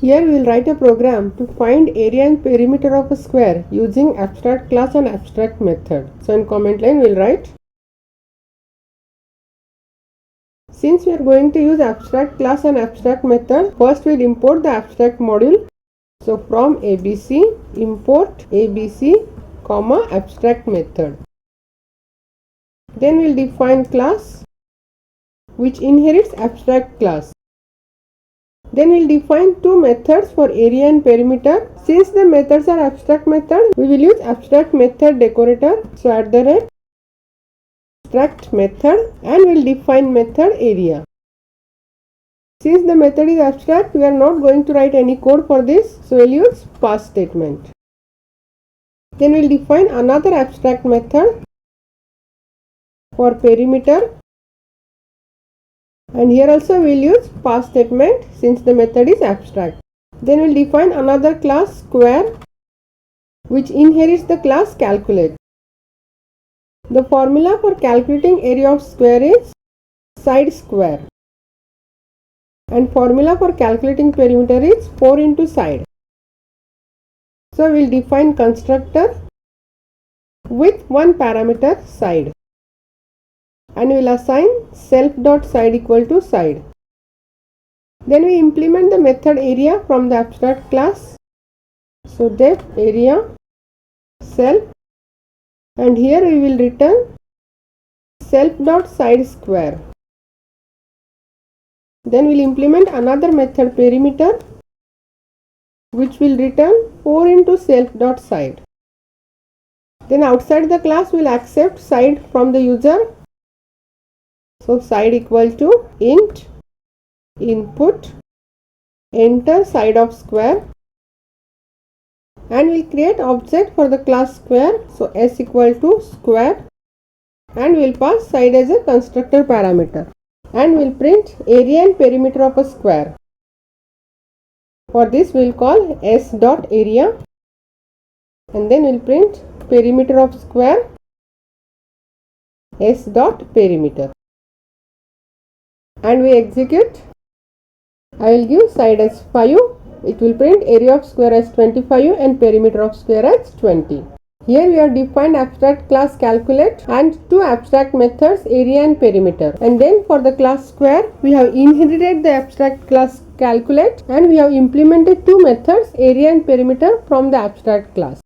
Here we will write a program to find area and perimeter of a square using abstract class and abstract method. So in comment line we will write, since we are going to use abstract class and abstract method, first we will import the abstract module. So from ABC, import ABC, comma abstract method. Then we will define class which inherits abstract class. Then we will define two methods for area and perimeter. Since the methods are abstract method, we will use abstract method decorator. So at the rate abstract method, and we will define method area. Since the method is abstract, we are not going to write any code for this. So we will use pass statement. Then we will define another abstract method for perimeter. And here also we will use pass statement since the method is abstract. Then we will define another class square which inherits the class calculate. The formula for calculating area of square is side square. And formula for calculating perimeter is 4 into side. So we will define constructor with one parameter side. And we will assign self.side equal to side. Then we implement the method area from the abstract class. So def area self, and here we will return self.side square. Then we will implement another method perimeter which will return 4 into self.side. Then outside the class we will accept side from the user. So side equal to int input enter side of square, and we will create object for the class square. So s equal to square, and we will pass side as a constructor parameter, and we will print area and perimeter of a square. For this we will call s dot area, and then we will print perimeter of square s dot perimeter. And we execute. I will give side as 5. It will print area of square as 25 and perimeter of square as 20. Here we have defined abstract class calculate and two abstract methods area and perimeter. And then for the class square we have inherited the abstract class calculate, and we have implemented two methods area and perimeter from the abstract class.